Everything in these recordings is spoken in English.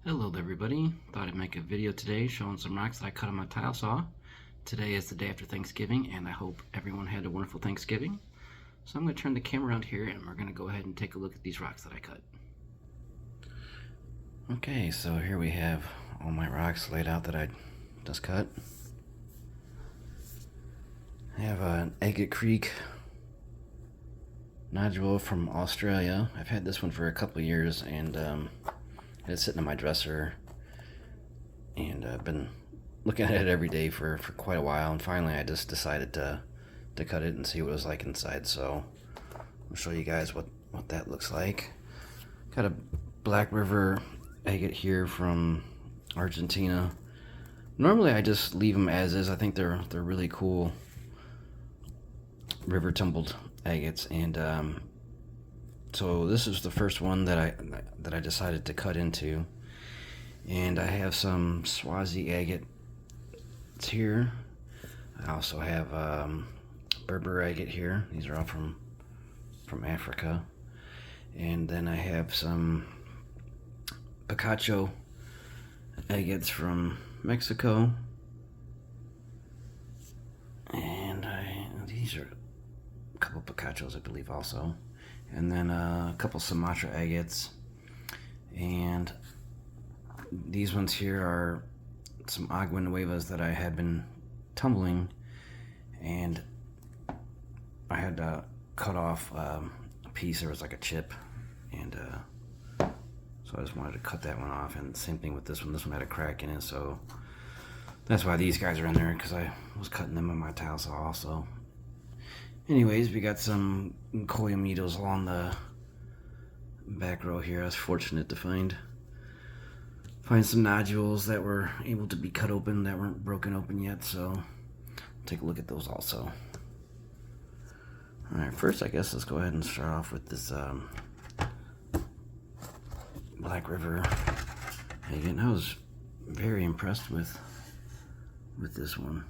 Hello there everybody, thought I'd make a video today showing some rocks that I cut on my tile saw. Today is the day after Thanksgiving and I hope everyone had a wonderful Thanksgiving. So I'm going to turn the camera around here and we're going to go ahead and take a look at these rocks that I cut. Okay, so here we have all my rocks laid out that I just cut. I have an Agate Creek nodule from Australia. I've had this one for a couple of years and it's sitting in my dresser, and I've been looking at it every day for quite a while, and finally I just decided to cut it and see what it was like inside. So I'll show you guys what that looks like. Got a Black River agate here from Argentina. Normally I just leave them as is. I think they're really cool river tumbled agates, and so this is the first one that I decided to cut into, and I have some Swazi agate here. I also have Berber agate here. These are all from Africa, and then I have some Picacho agates from Mexico, and these are a couple Picachos, I believe, also. And then a couple Sumatra agates, and these ones here are some Agua Nuevas that I had been tumbling, and I had to cut off a piece. There was like a chip, and so I just wanted to cut that one off. And same thing with this one. This one had a crack in it, so that's why these guys are in there, because I was cutting them on my tile saw also. Anyways, we got some Coyamitos along the back row here. I was fortunate to find some nodules that were able to be cut open, that weren't broken open yet, so take a look at those also. Alright, first I guess let's go ahead and start off with this Black River agate. I was very impressed with this one.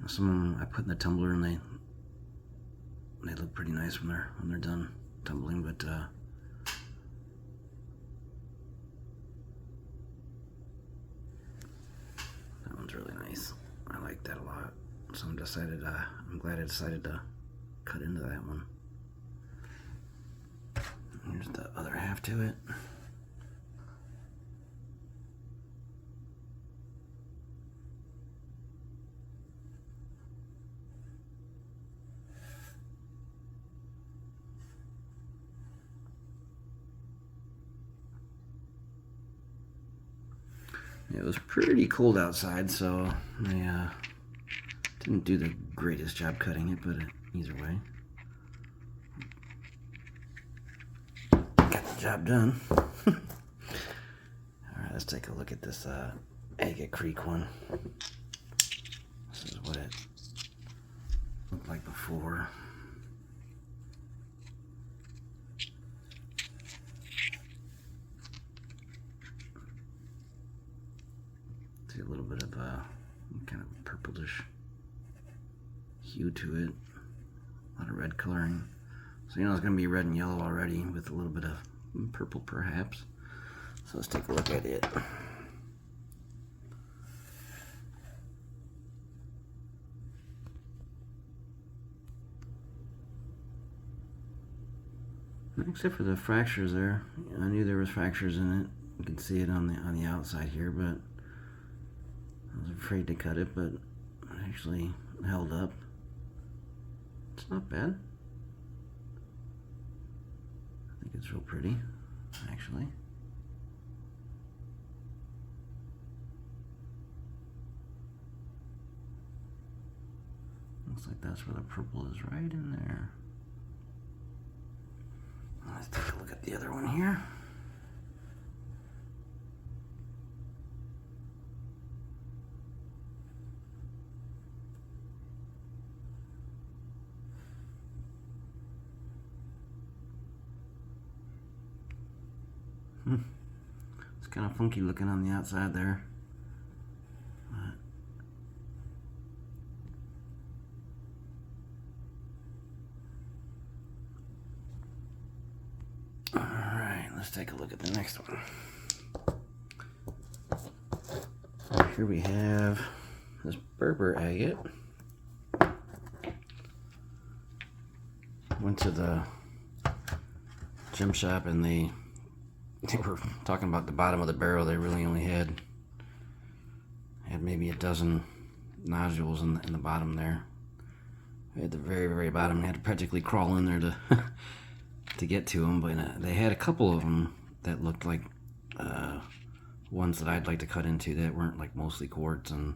Some of them I put in the tumbler and they look pretty nice when they're done tumbling, but that one's really nice. I like that a lot. So I'm glad I decided to cut into that one. Here's the other half to it. It was pretty cold outside, so I didn't do the greatest job cutting it, but either way, got the job done. Alright, let's take a look at this Agate Creek one. This is what it looked like before. See a little bit of kind of purplish hue to it, a lot of red coloring. So you know it's going to be red and yellow already with a little bit of purple perhaps. So let's take a look at it. Except for the fractures there, I knew there was fractures in it. You can see it on the outside here, but I was afraid to cut it, but it actually held up. It's not bad. I think it's real pretty, actually. Looks like that's where the purple is, right in there. Let's take a look at the other one here. It's kind of funky looking on the outside there. let's take a look at the next one. Here we have this Berber agate. Went to the gem shop and they were talking about the bottom of the barrel. They really only had maybe a dozen nodules in the bottom there. At the very, very bottom, you had to practically crawl in there to to get to them. But they had a couple of them that looked like ones that I'd like to cut into that weren't like mostly quartz and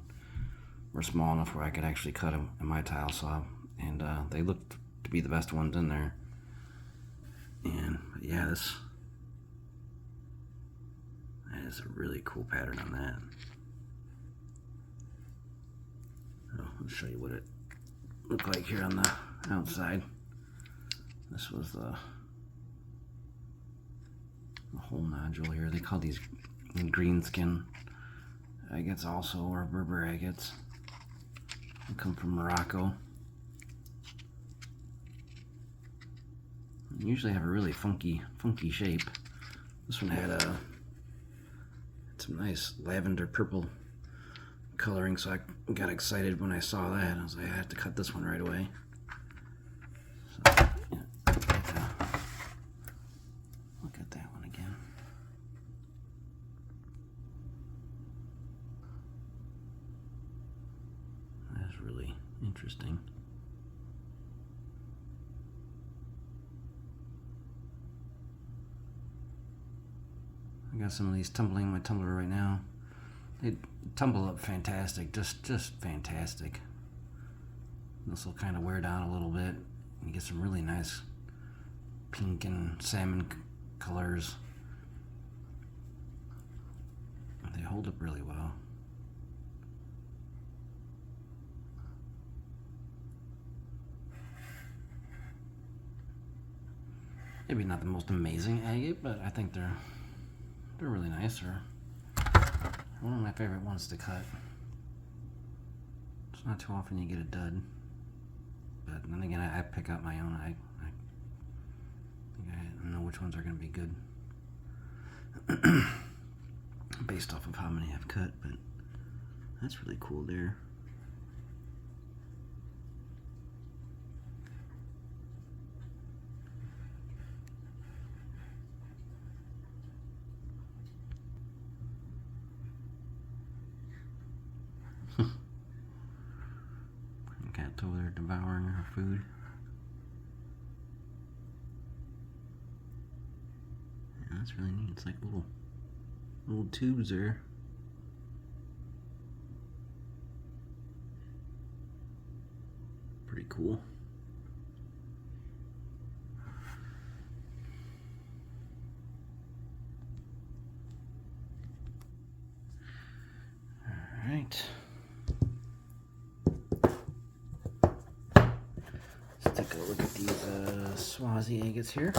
were small enough where I could actually cut them in my tile saw. And they looked to be the best ones in there. And yeah, that is a really cool pattern on that. So I'll show you what it looked like here on the outside. This was the whole nodule here. They call these green skin agates also, or Berber agates. They come from Morocco. They usually have a really funky shape. This one had some nice lavender purple coloring, so I got excited when I saw that. I was like, I have to cut this one right away. So, yeah, look at that one again. That's really interesting. I got some of these tumbling in my tumbler right now. They tumble up fantastic, just fantastic. This will kind of wear down a little bit. You get some really nice pink and salmon colors. They hold up really well. Maybe not the most amazing agate, but I think they're really nice. They're one of my favorite ones to cut. It's not too often you get a dud. But then again, I pick out my own. I think I know which ones are going to be good based off of how many I've cut. But that's really cool there. Cat's over there devouring her food. Yeah, that's really neat. It's like little tubes there. Pretty cool. All right. Take a look at these Swazi agates here.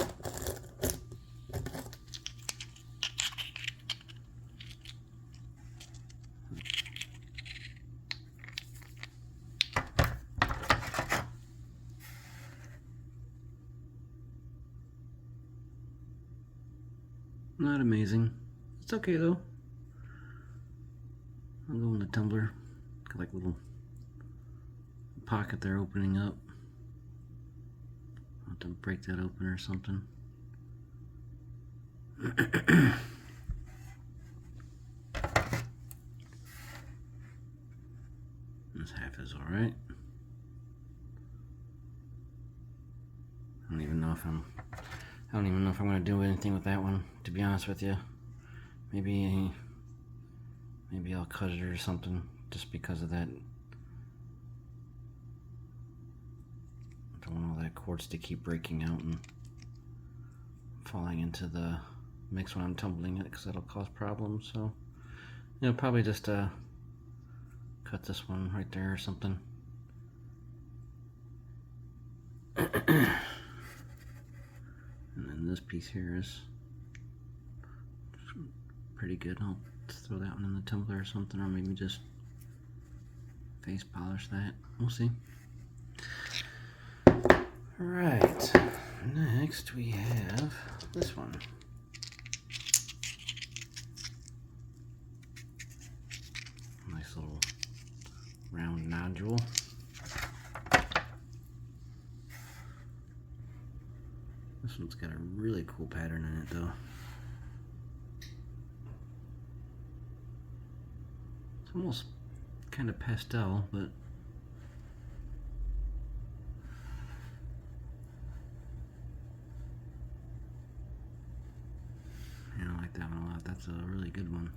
Not amazing. It's okay though. I'll go in the tumbler. Got like a little pocket there opening up. I'll have to break that open or something. This half is alright. I don't even know if I'm going to do anything with that one, to be honest with you. Maybe I'll cut it or something just because of that. I don't want all that quartz to keep breaking out and falling into the mix when I'm tumbling it, because that'll cause problems. So, probably just cut this one right there or something. And then this piece here is pretty good. I'll throw that one in the tumbler or something, or maybe just face polish that. We'll see. Alright, next we have this one. This one's got a really cool pattern in it though. It's almost kind of pastel, but I like that one a lot. That's a really good one.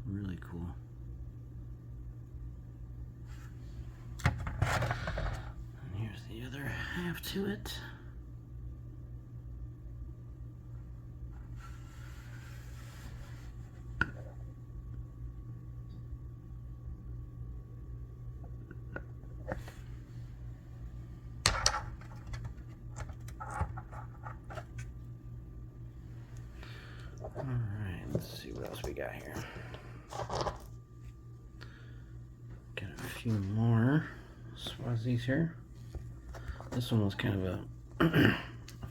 Really cool. And here's the other half to it. Alright, let's see what else we got here. Got a few more Swazis here. This one was kind of a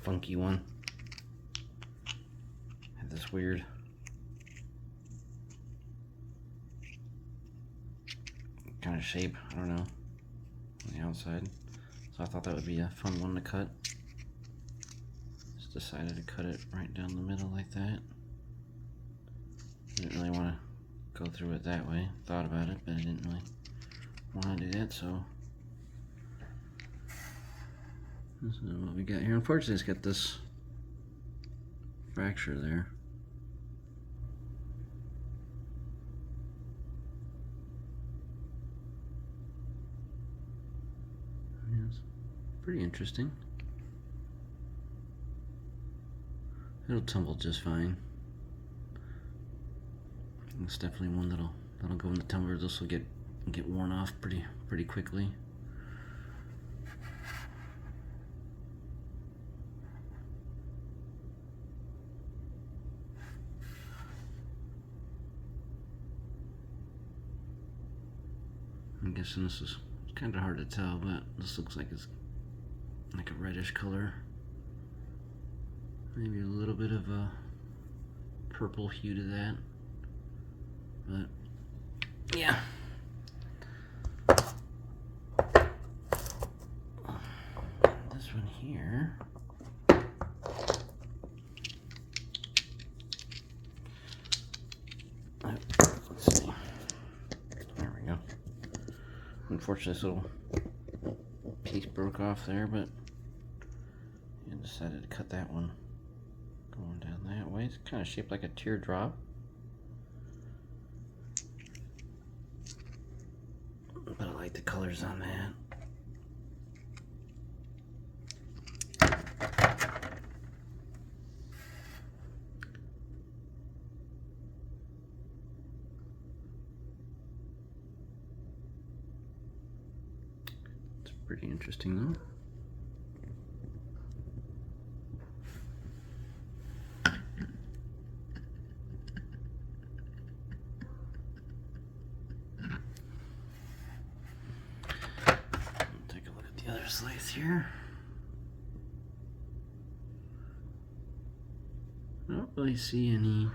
funky one. Had this weird kind of shape, I don't know, on the outside. So I thought that would be a fun one to cut. Just decided to cut it right down the middle like that. Didn't really want to go through it that way. Thought about it, but I didn't really want to do that, so this is what we got here. Unfortunately, it's got this fracture there. Yeah, it's pretty interesting. It'll tumble just fine. It's definitely one that'll go in the tumbler. This will get worn off pretty quickly. I'm guessing this is kind of hard to tell, but this looks like it's like a reddish color. Maybe a little bit of a purple hue to that. But yeah. This one here. Let's see. There we go. Unfortunately, this little piece broke off there, but I decided to cut that one going down that way. It's kind of shaped like a teardrop. But I like the colors on that. It's pretty interesting though. Slice here. I don't really see any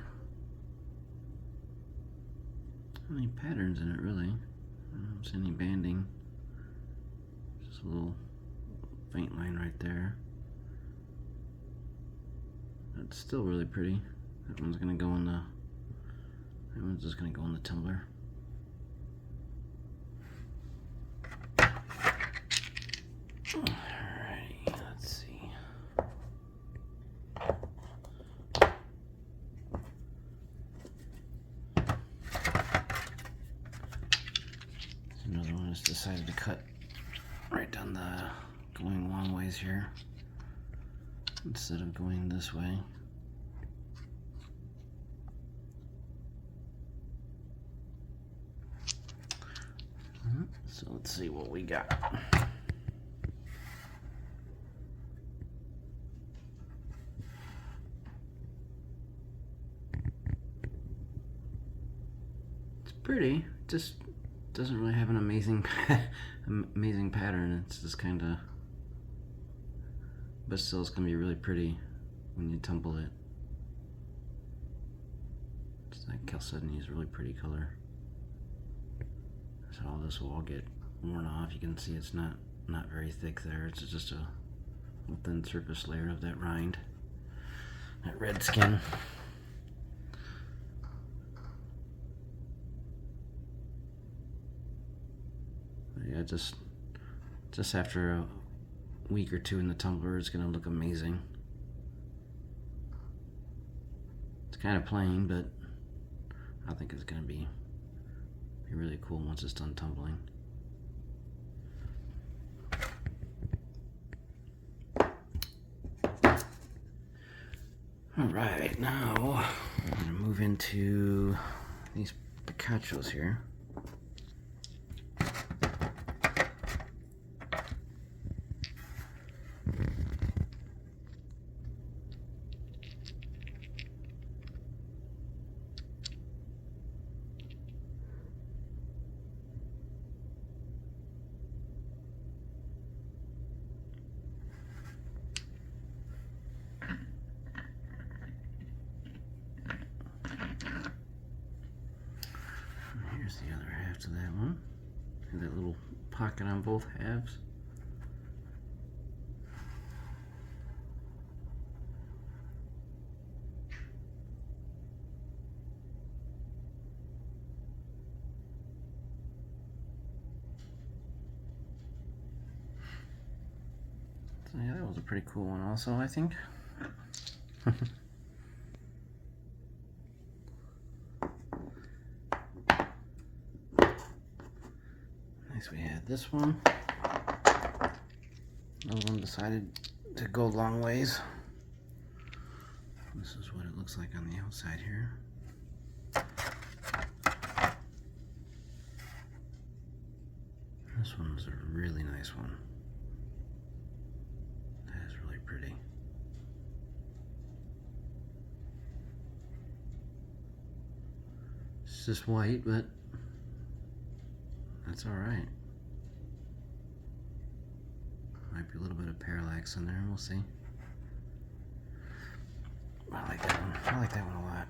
patterns in it really. I don't see any banding. Just a little faint line right there. But it's still really pretty. That one's gonna go in the. That one's just gonna go in the tumbler. Alrighty, let's see. Another one has decided to cut right down the going long ways here instead of going this way. So let's see what we got. Pretty, just doesn't really have an amazing pattern. It's just kind of, but still it's gonna be really pretty when you tumble it. It's like chalcedony is a really pretty color. So all this will all get worn off. You can see it's not very thick there. It's just a thin surface layer of that rind, that red skin. But yeah, just after a week or two in the tumbler, it's going to look amazing. It's kind of plain, but I think it's going to be really cool once it's done tumbling. Alright, now I'm going to move into these picachos here. The other half to that one. And that little pocket on both halves. So yeah, that was a pretty cool one also, I think. Next we had this one. Another one decided to go long ways. This is what it looks like on the outside here. This one was a really nice one. That is really pretty. It's just white, but that's alright. Might be a little bit of parallax in there, we'll see. I like that one. I like that one a lot.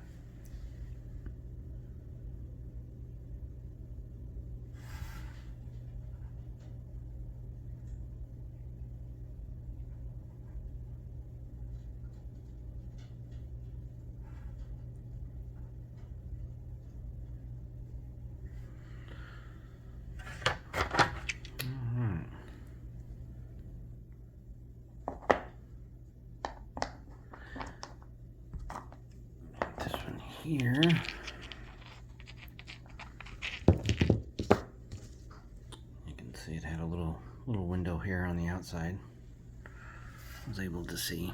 Here, you can see it had a little window here on the outside. I was able to see.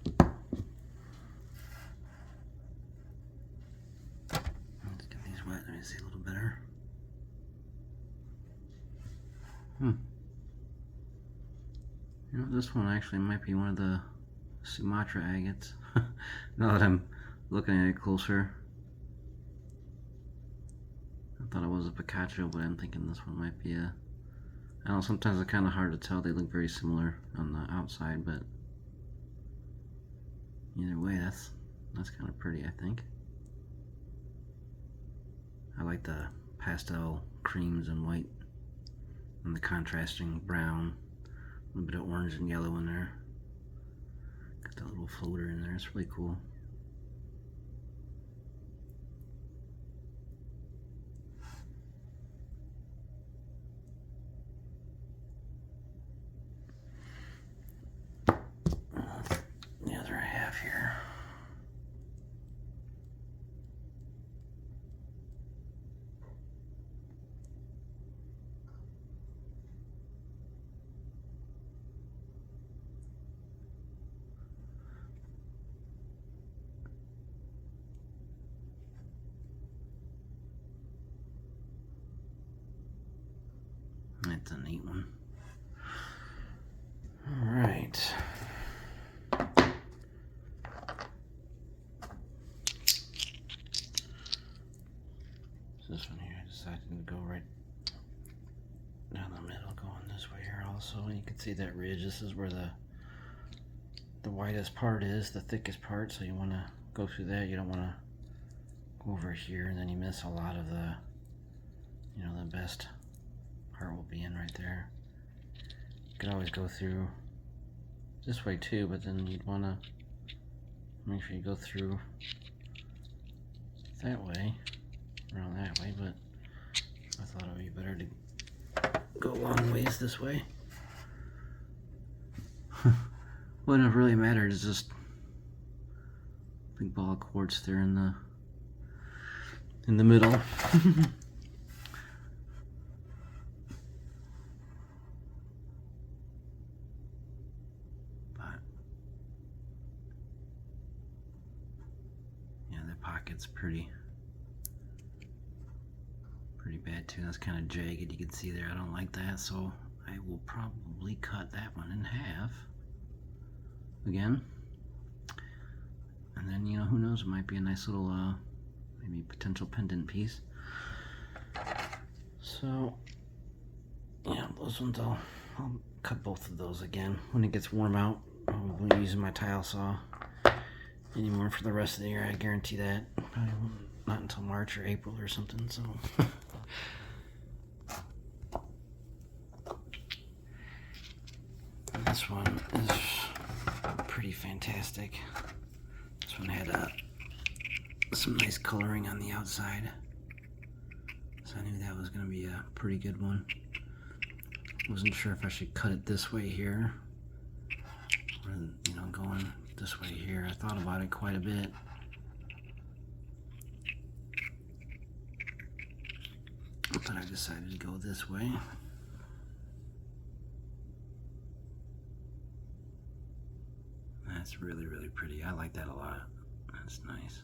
Let's get these wet. Let me see a little better. You know, this one actually might be one of the Sumatra agates. Now that I'm looking at it closer. I thought it was a picacho, but I'm thinking this one might be a... I don't know, sometimes it's kind of hard to tell. They look very similar on the outside, but either way, that's kind of pretty, I think. I like the pastel creams and white and the contrasting brown. A little bit of orange and yellow in there. Got that little floater in there. It's really cool. The other half here. That's a neat one. All right. This one here, I decided to go right down the middle, going this way here also. And you can see that ridge. This is where the widest part is, the thickest part, so you want to go through that. You don't want to go over here and then you miss a lot of the, you know, the best part will be in right there. You could always go through this way too, but then you'd want to make sure you go through that way, around that way, but I thought it would be better to go a long ways this way. Wouldn't have really mattered, it's just a big ball of quartz there in the middle. But yeah, the pocket's pretty bad too. That's kind of jagged, you can see there. I don't like that, so I will probably cut that one in half again. And then, you know, who knows, it might be a nice little maybe potential pendant piece. So yeah, those ones I'll cut both of those again when it gets warm out. I won't be using my tile saw anymore for the rest of the year, I guarantee that. Probably not until March or April or something, so this one is pretty fantastic. This one had some nice coloring on the outside, so I knew that was going to be a pretty good one. Wasn't sure if I should cut it this way here, or, you know, going this way here. I thought about it quite a bit. But I decided to go this way. That's really, really pretty. I like that a lot. That's nice.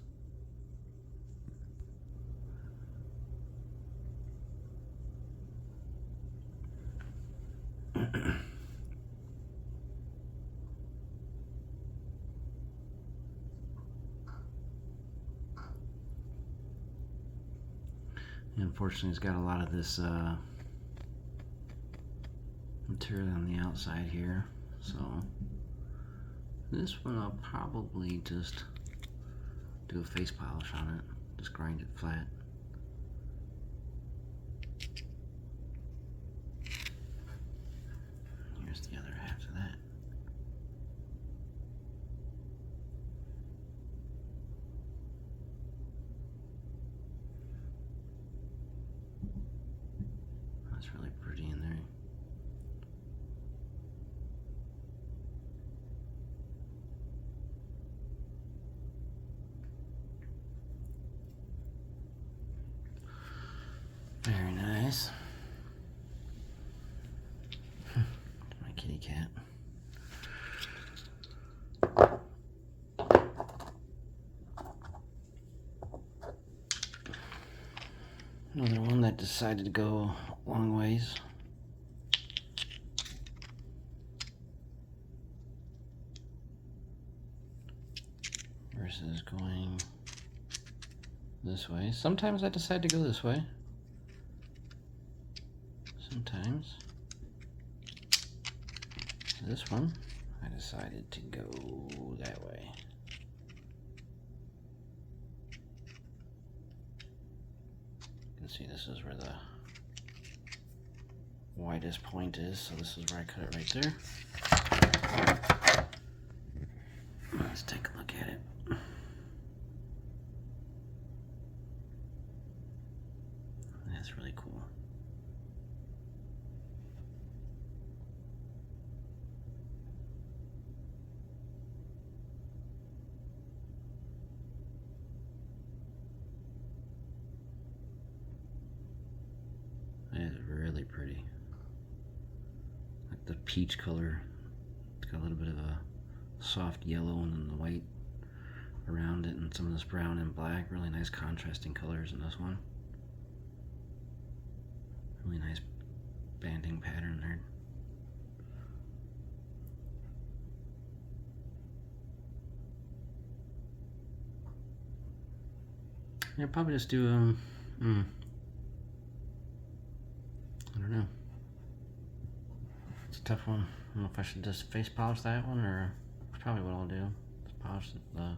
Unfortunately, it's got a lot of this material on the outside here, so this one I'll probably just do a face polish on it, just grind it flat. Here's the other half of that. That's really pretty in there. Very nice. My kitty cat. Another one that decided to go long ways. Versus going this way. Sometimes I decide to go this way. Sometimes. This one, I decided to go that way. You can see this is where the widest point is, so this is where I cut it right there. Let's take a look at it. That's really cool. That is really pretty. Like the peach color. It's got a little bit of a soft yellow and then the white around it and some of this brown and black. Really nice contrasting colors in this one. Really nice banding pattern there. Yeah, probably just do I don't know. It's a tough one. I don't know if I should just face polish that one, or that's probably what I'll do. Just polish the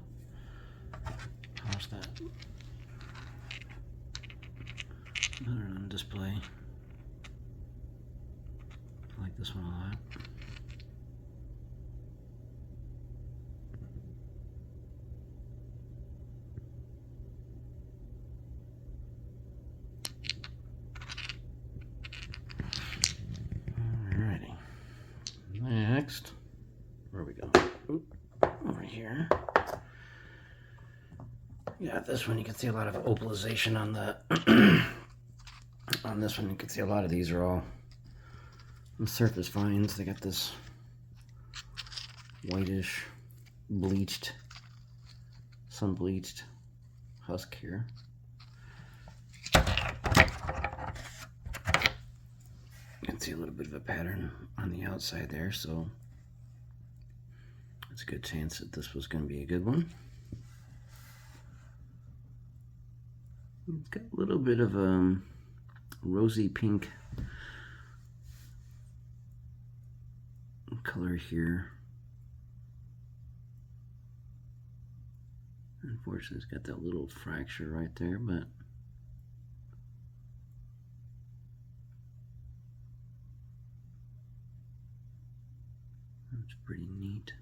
How's that? Better on display. I like this one a lot. Alrighty. Next, where we go? Oop, over here. Yeah, this one you can see a lot of opalization on the on this one. You can see a lot of these are all surface fines. They got this whitish, bleached, sun bleached husk here. You can see a little bit of a pattern on the outside there, so it's a good chance that this was going to be a good one. It's got a little bit of a rosy pink color here. Unfortunately, it's got that little fracture right there, but that's pretty neat.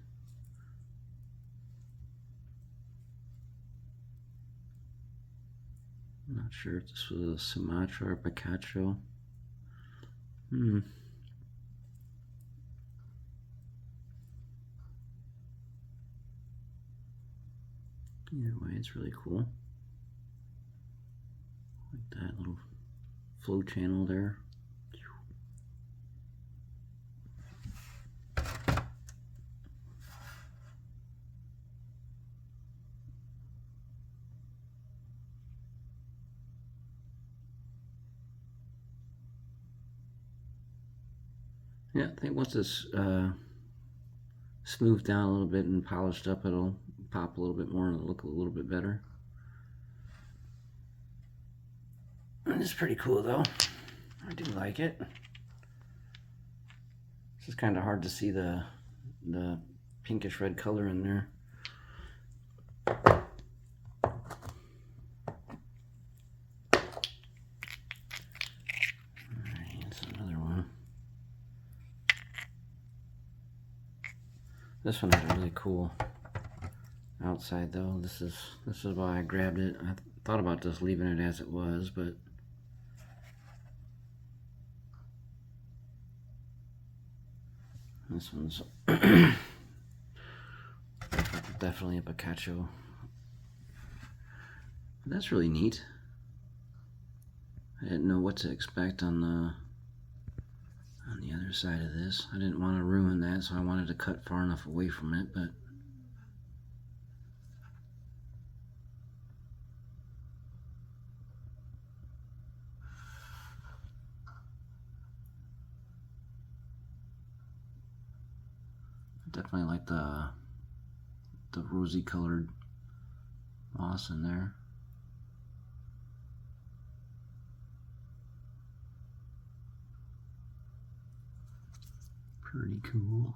I'm not sure if this was a Sumatra or Picacho. Either way, it's really cool. Like that little flow channel there. Yeah, I think once it's smoothed down a little bit and polished up, it'll pop a little bit more and it'll look a little bit better. It's pretty cool though. I do like it. It's just kind of hard to see the pinkish red color in there. This one has a really cool outside though. This is why I grabbed it. I thought about just leaving it as it was, but this one's definitely a Picacho. That's really neat. I didn't know what to expect on the other side of this. I didn't want to ruin that, so I wanted to cut far enough away from it, but I definitely like the rosy colored moss in there. Pretty cool.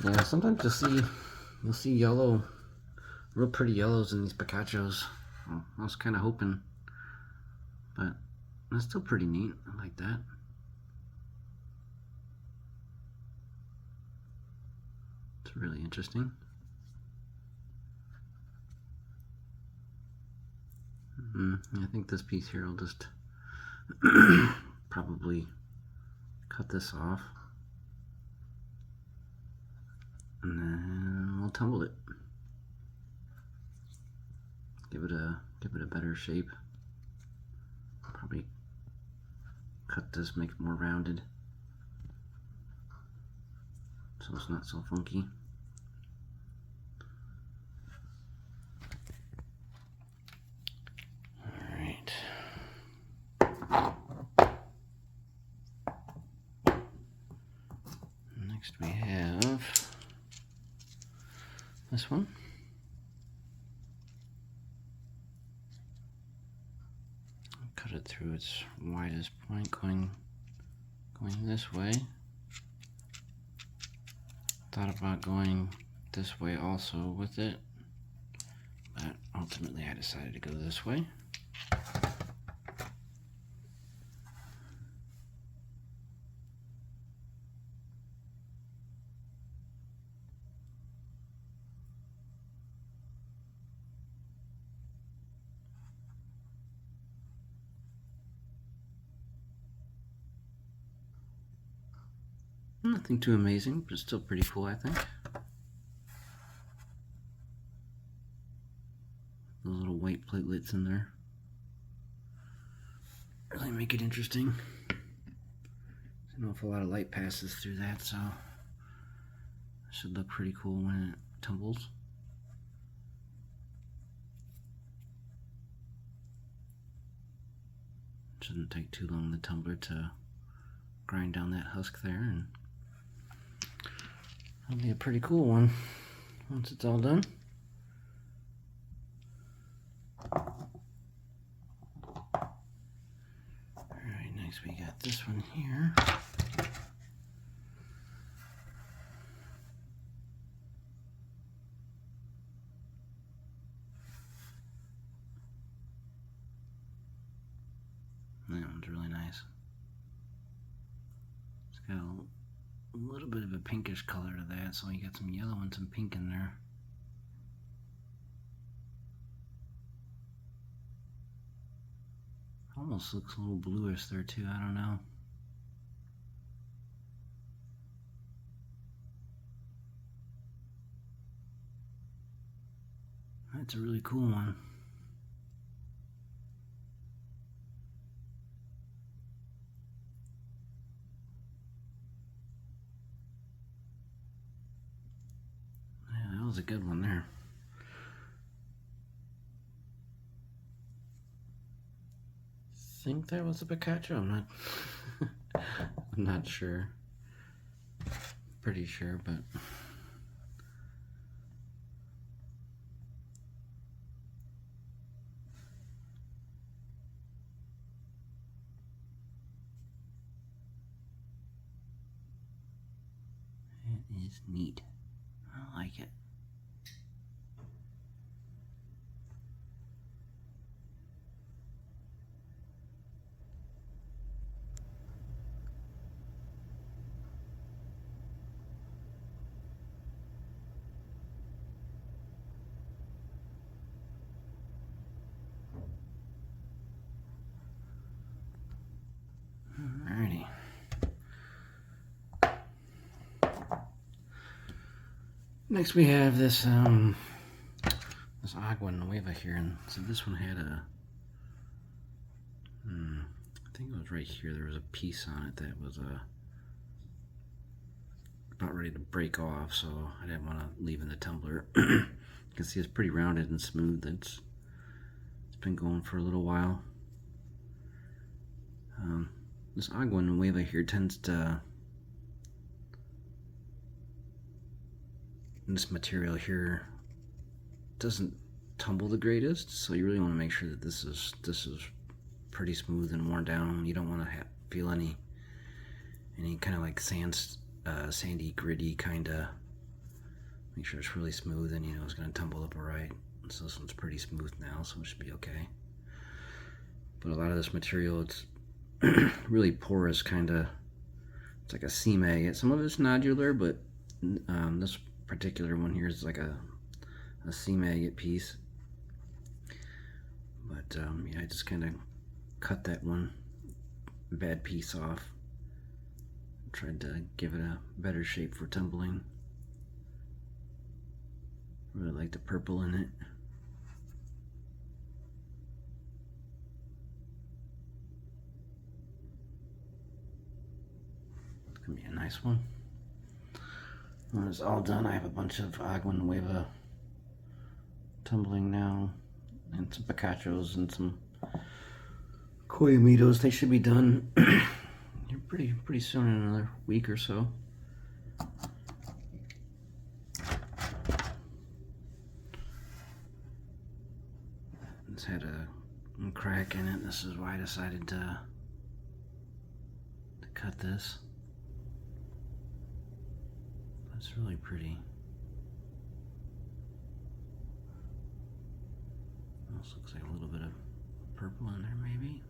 Yeah, sometimes you'll see yellow, real pretty yellows in these Picachos. Well, I was kind of hoping, but that's still pretty neat. I like that. It's really interesting. I think this piece here, I'll just probably cut this off, and then we'll tumble it. Give it a better shape. Probably cut this, make it more rounded, so it's not so funky. Next we have this one. cut it through its widest point, going this way. Thought about going this way also with it, but ultimately I decided to go this way. Nothing too amazing, but still pretty cool, I think. Those little white platelets in there really make it interesting. There's an awful lot of light passes through that, so it should look pretty cool when it tumbles. Shouldn't take too long, the tumbler, to grind down that husk there, and that'll be a pretty cool one once it's all done. Alright, next we got this one here. That one's really nice. It's got a little bit of a pinkish color to that, so you got some yellow and some pink in there. Almost looks a little bluish there too, I don't know. That's a really cool one. Yeah, that was a good one there. I think that was a Picacho. I'm not sure. Pretty sure, but it is neat. I like it. Alrighty. Next we have this this Agua Nueva here, and so this one had a I think it was right here. There was a piece on it that was about ready to break off, so I didn't want to leave in the tumbler. You can see it's pretty rounded and smooth. It's been going for a little while. This Agua Nueva here tends to, this material here doesn't tumble the greatest, so you really want to make sure that this is pretty smooth and worn down. You don't want to feel any kind of like sandy, gritty kind of. Make sure it's really smooth, and you know it's going to tumble up alright. So this one's pretty smooth now, so it should be okay. But a lot of this material, it's really porous, kind of. It's like a seam agate. Some of it's nodular, but this particular one here is like a seam agate piece. But yeah, I just kind of cut that one bad piece off. Tried to give it a better shape for tumbling. Really like the purple in it. It's gonna be a nice one. When it's all done, I have a bunch of Agua Nueva tumbling now, and some Picachos and some Coyamitos. They should be done pretty soon, in another week or so. It's had a crack in it. This is why I decided to cut this. That's really pretty. This looks like a little bit of purple in there, maybe.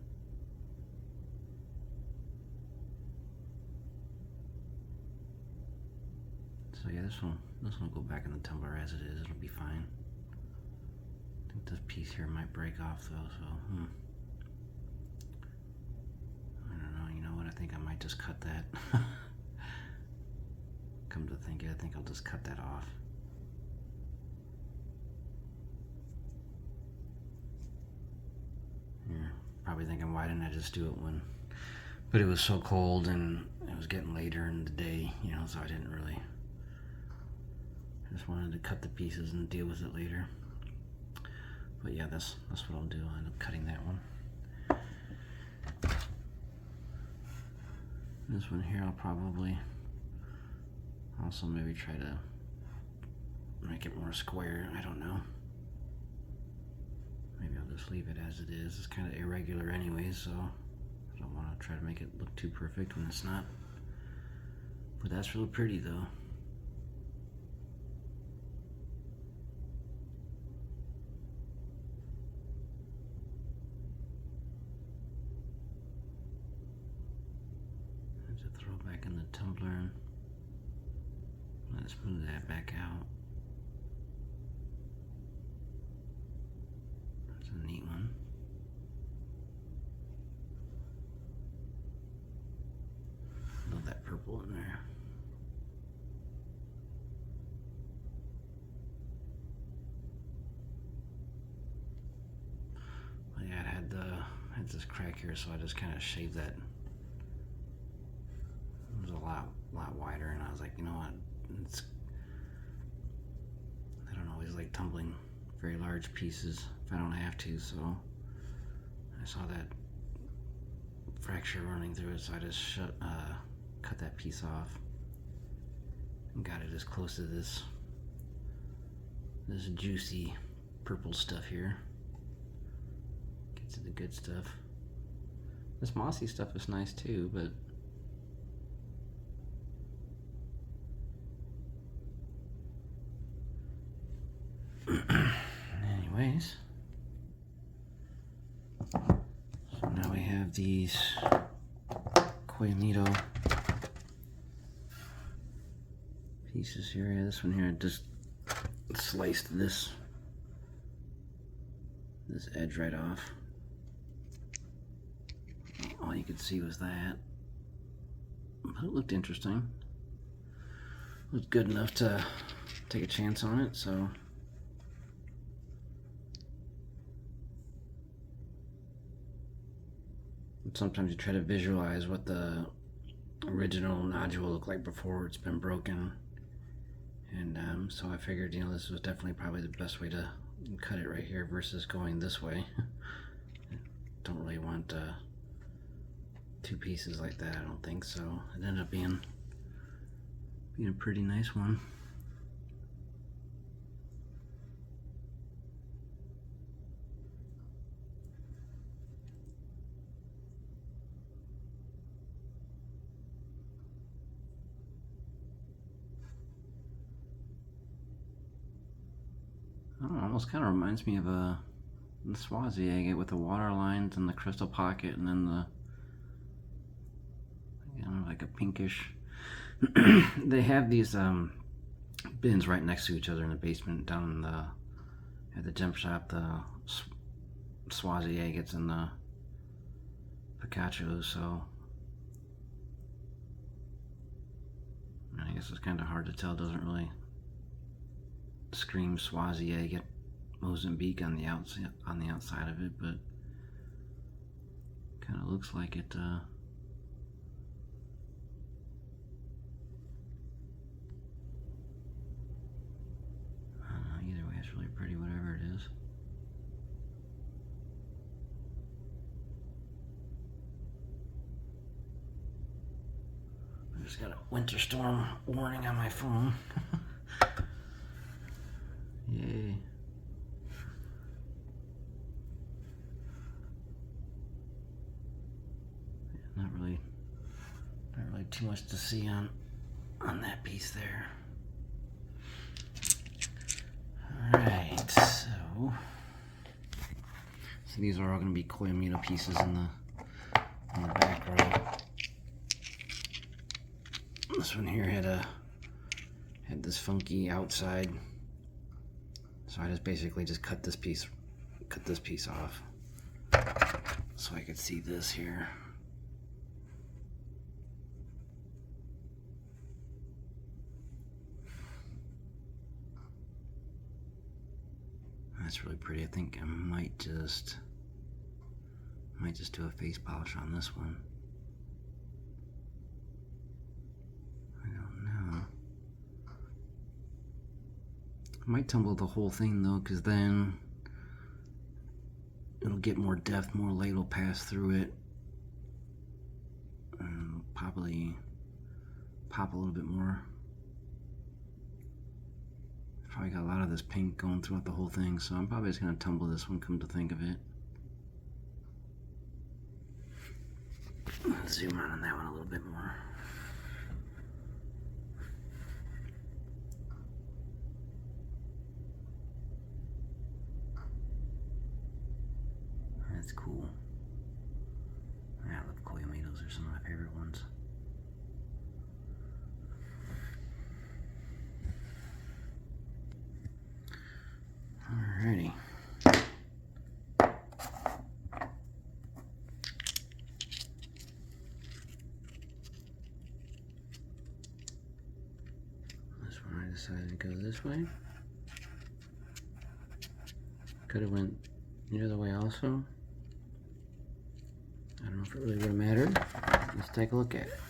So yeah, this one will go back in the tumbler as it is. It'll be fine. I think this piece here might break off though, so I don't know. You know what? I think I might just cut that. Come to think it, I think I'll just cut that off. You're probably thinking, why didn't I just do it when? But it was so cold and it was getting later in the day, you know, so I didn't really. I just wanted to cut the pieces and deal with it later. But yeah, that's what I'll do. I'll end up cutting that one. This one here, I'll probably also maybe try to make it more square. I don't know. Maybe I'll just leave it as it is. It's kind of irregular anyway, so I don't want to try to make it look too perfect when it's not. But that's really pretty though. I have to throw it back in the tumbler and let's smooth that back out. That's a neat one. Love that purple in there. But yeah, it had this crack here, so I just kind of shaved that. It was a lot wider, and I was like, you know what? I don't always like tumbling very large pieces if I don't have to, so I saw that fracture running through it, so I just cut that piece off and got it as close to this juicy purple stuff here. Get to the good stuff. This mossy stuff is nice too, but anyways, so now we have these Quailito pieces here. Yeah, this one here, I just sliced this edge right off. All you could see was that, but it looked interesting. It was good enough to take a chance on it, so sometimes you try to visualize what the original nodule looked like before it's been broken, and so I figured, you know, this was definitely probably the best way to cut it right here versus going this way. Don't really want two pieces like that, I don't think, so it ended up being a pretty nice one. I don't know, almost kind of reminds me of the Swazi agate with the water lines and the crystal pocket, and then the, again, like a pinkish. They have these bins right next to each other in the basement down in at the gem shop, the Swazi agates and the Picachos, so I guess it's kind of hard to tell. It doesn't really scream Swazi agate Mozambique on the outside of it, but kind of looks like it. I don't know, either way it's really pretty, whatever it is. I just got a winter storm warning on my phone. Yay. too much to see on that piece there. Alright, so these are all going to be Koyamito pieces in the background. This one here had this funky outside, so I just basically cut this piece off so I could see this here. That's really pretty. I think I might just do a face polish on this one. I don't know. I might tumble the whole thing though, because then it'll get more depth, more light will pass through it, and probably pop a little bit more. Probably got a lot of this pink going throughout the whole thing, so I'm probably just going to tumble this one, come to think of it. Let's zoom out on that one a little bit more. That's cool. I love Koyamitos, they're some of my favorite ones. Alrighty. This one I decided to go this way. Could have went the other way also. I don't know if it really would have mattered. Let's take a look at it.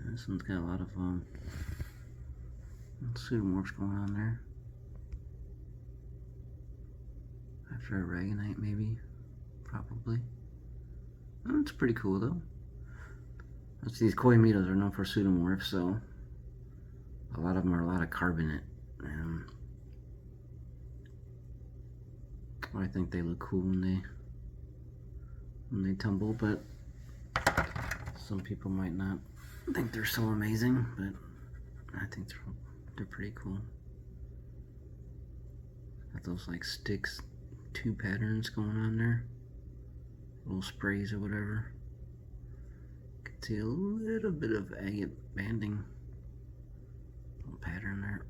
This one's got a lot of pseudomorphs going on there. After a Aragonite, maybe, probably. Oh, it's pretty cool though. That's, these Koyamitos are known for pseudomorphs, so a lot of them are a lot of carbonate. I think they look cool when they tumble, but some people might not think they're so amazing, but I think they're pretty cool. Got those like sticks, two patterns going on there, little sprays or whatever. You can see a little bit of agate banding, little pattern there.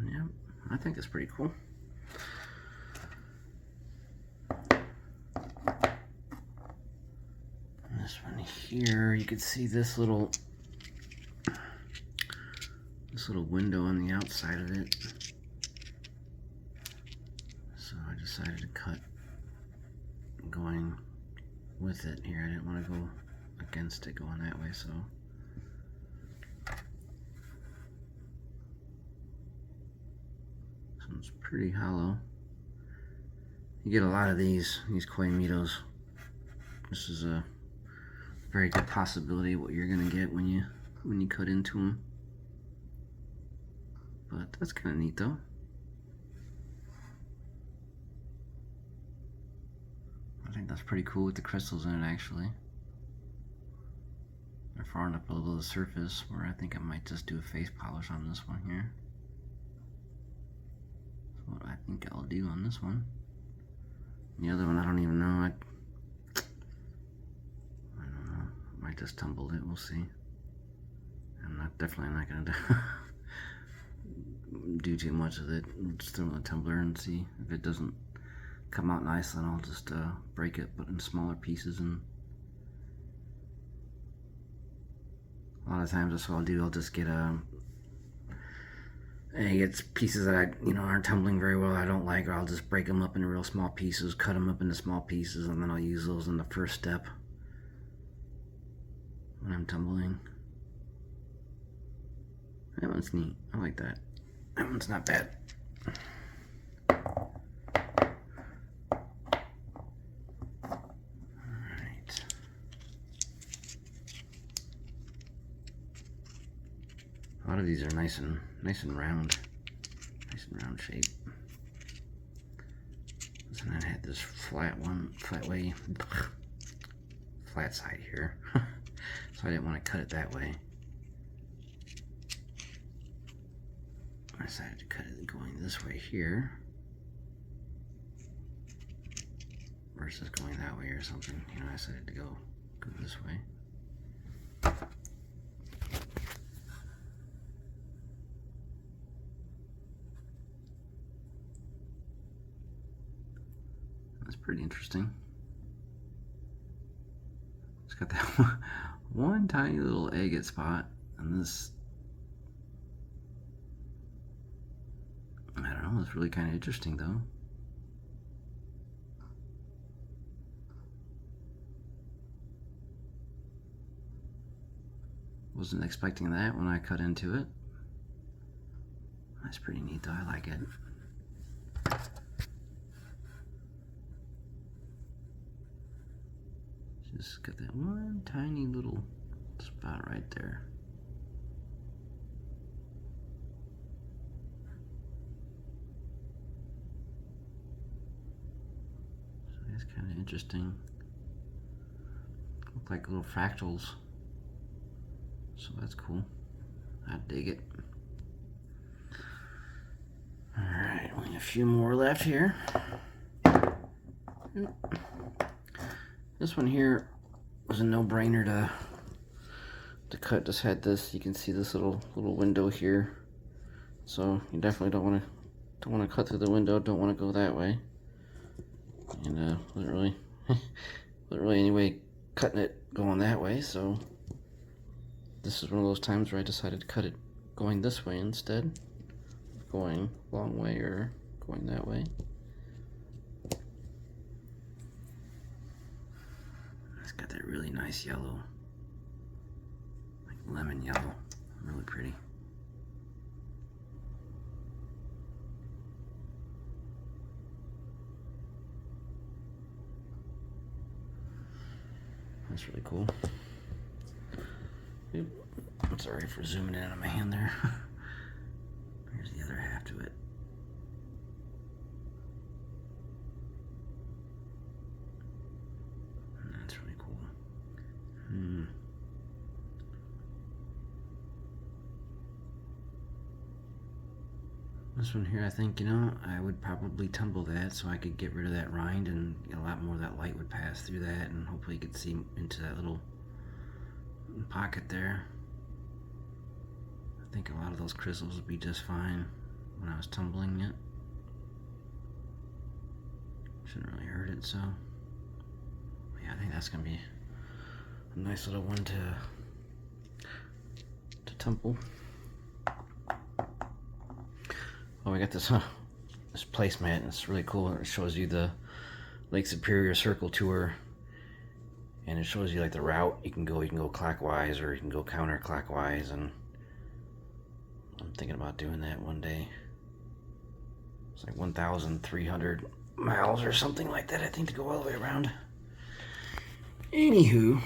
Yeah, I think it's pretty cool. This one here, you can see this little window on the outside of it. So I decided to cut going with it here. I didn't want to go against it going that way, so this one's pretty hollow. You get a lot of these Koyamitos. This is a very good possibility of what you're gonna get when you cut into them. But that's kind of neat though. I think that's pretty cool with the crystals in it actually. They're far enough below the surface where I think I might just do a face polish on this one here. That's what I think I'll do on this one. The other one I don't even know. I don't know. I might just tumble it. We'll see. I'm definitely not gonna do too much with it. Just throw it in the tumbler and see if it doesn't come out nice. Then I'll just break it, but in smaller pieces. And a lot of times that's what I'll do. I'll just get agates pieces that I aren't tumbling very well, I don't like, or I'll just break them up into real small pieces, cut them up into small pieces, and then I'll use those in the first step when I'm tumbling. That one's neat. I like that. That one's not bad. Alright. lot of these are nice and round, shape. And then I had this flat side here, so I didn't want to cut it that way. I decided to cut it going this way here versus going that way or something. You know, I decided to go this way. That's pretty interesting. It's got that one tiny little agate spot, and this, I don't know, it's really kind of interesting though. Wasn't expecting that when I cut into it. That's pretty neat though, I like it. Just got that one tiny little spot right there. So that's kind of interesting. Look like little fractals. So that's cool. I dig it. Alright, only a few more left here. This one here was a no-brainer to cut. Just had this. You can see this little window here. So you definitely don't want to cut through the window. Don't want to go that way. And wasn't really any way cutting it going that way. So this is one of those times where I decided to cut it going this way instead of going long way or going that way. It's got that really nice yellow, like lemon yellow, really pretty. That's really cool. Yep. I'm sorry for zooming in on my hand there. Here's the other half to it. That's really cool. This one here, I think, you know, I would probably tumble that so I could get rid of that rind and a lot more of that light would pass through that, and hopefully you could see into that little pocket there. I think a lot of those crystals would be just fine when I was tumbling it. Shouldn't really hurt it, so yeah, I think that's gonna be a nice little one to tumble. Oh, we got this this placemat, and it's really cool. It shows you the Lake Superior Circle Tour, and it shows you like the route you can go clockwise or you can go counterclockwise, and I'm thinking about doing that one day. It's like 1,300 miles or something like that, I think, to go all the way around. Anywho,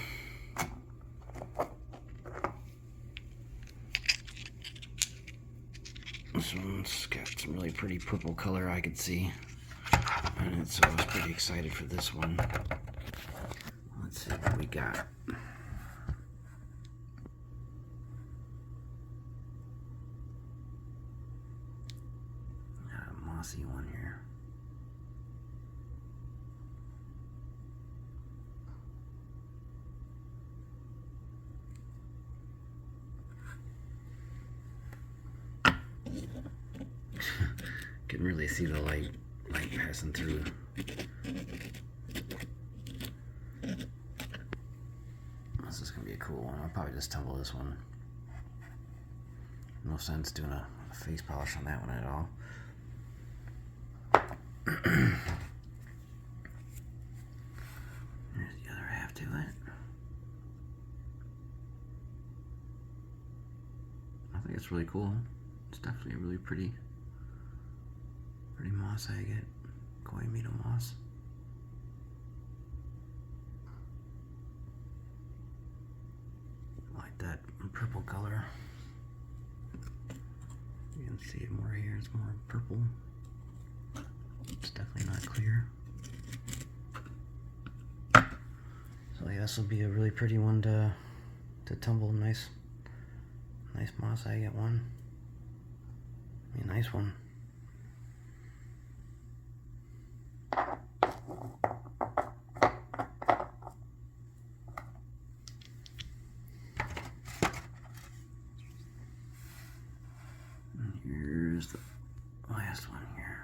this one's got some really pretty purple color I could see, and so I was pretty excited for this one. Let's see what we got. Got a mossy one here. Can really see the light passing through. This is gonna be a cool one. I'll probably just tumble this one. No sense doing a face polish on that one at all. There's the other half to it. I think it's really cool. It's definitely a really pretty moss agate, Coimito moss. I like that purple color. Let's see it more here. It's more purple. It's definitely not clear. So yeah, this will be a really pretty one to tumble. Nice moss agate one. A nice one. And here's the last one here.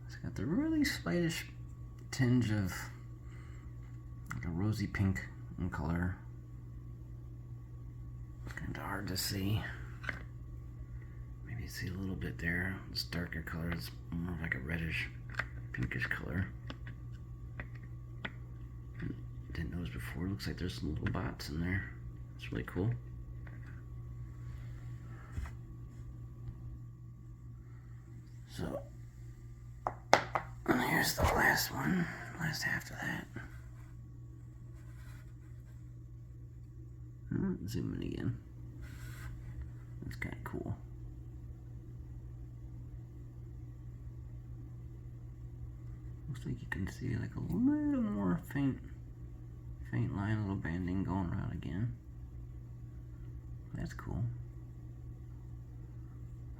It's got the really slightish tinge of like a rosy pink in color. It's kind of hard to see. Maybe you see a little bit there. It's darker color. It's more like a reddish, pinkish color. Didn't notice before. Looks like there's some little dots in there. It's really cool. So, and here's the last one. Last half of that. Zoom in again. That's kind of cool. Looks like you can see like a little more faint line, a little banding going around again. That's cool.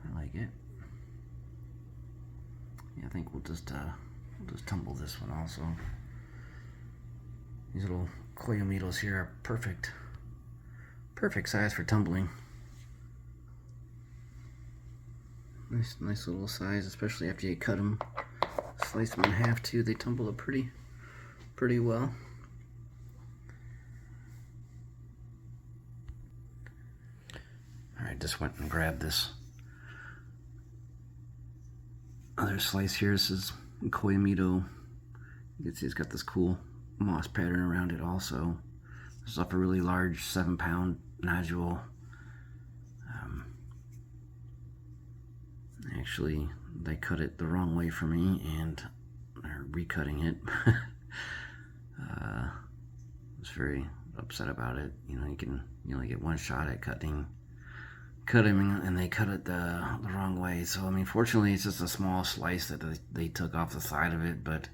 I like it. Yeah, I think we'll just tumble this one also. These little coyomitos here are perfect size for tumbling. Nice little size, especially after you cut them, slice them in half too. They tumble up pretty well. All right, just went and grabbed this other slice here. This is coyomito. You can see it's got this cool moss pattern around it also. This is up a really large 7-pound nodule. Actually, they cut it the wrong way for me and are recutting it. I was very upset about it. You know, you only get one shot at cutting and they cut it the wrong way. So I mean, fortunately it's just a small slice that they took off the side of it, but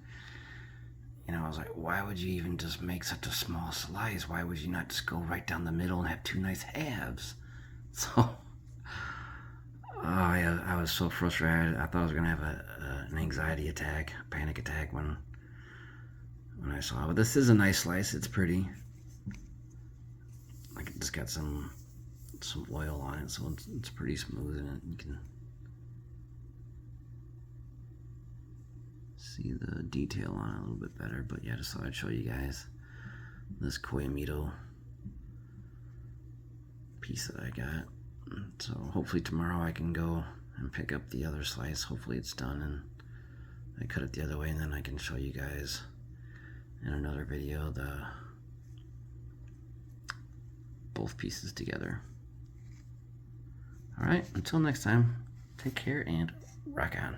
you know, I was like, why would you even just make such a small slice? Why would you not just go right down the middle and have two nice halves? So yeah, I was so frustrated. I thought I was gonna have an anxiety attack, a panic attack when I saw it. But this is a nice slice. It's pretty. Like, it just got some oil on it, so it's pretty smooth, and you can see the detail on it a little bit better. But yeah, just thought I'd show you guys this coyomito piece that I got. So hopefully tomorrow I can go and pick up the other slice. Hopefully it's done and I cut it the other way, and then I can show you guys in another video both pieces together. Alright, until next time, take care and rock on.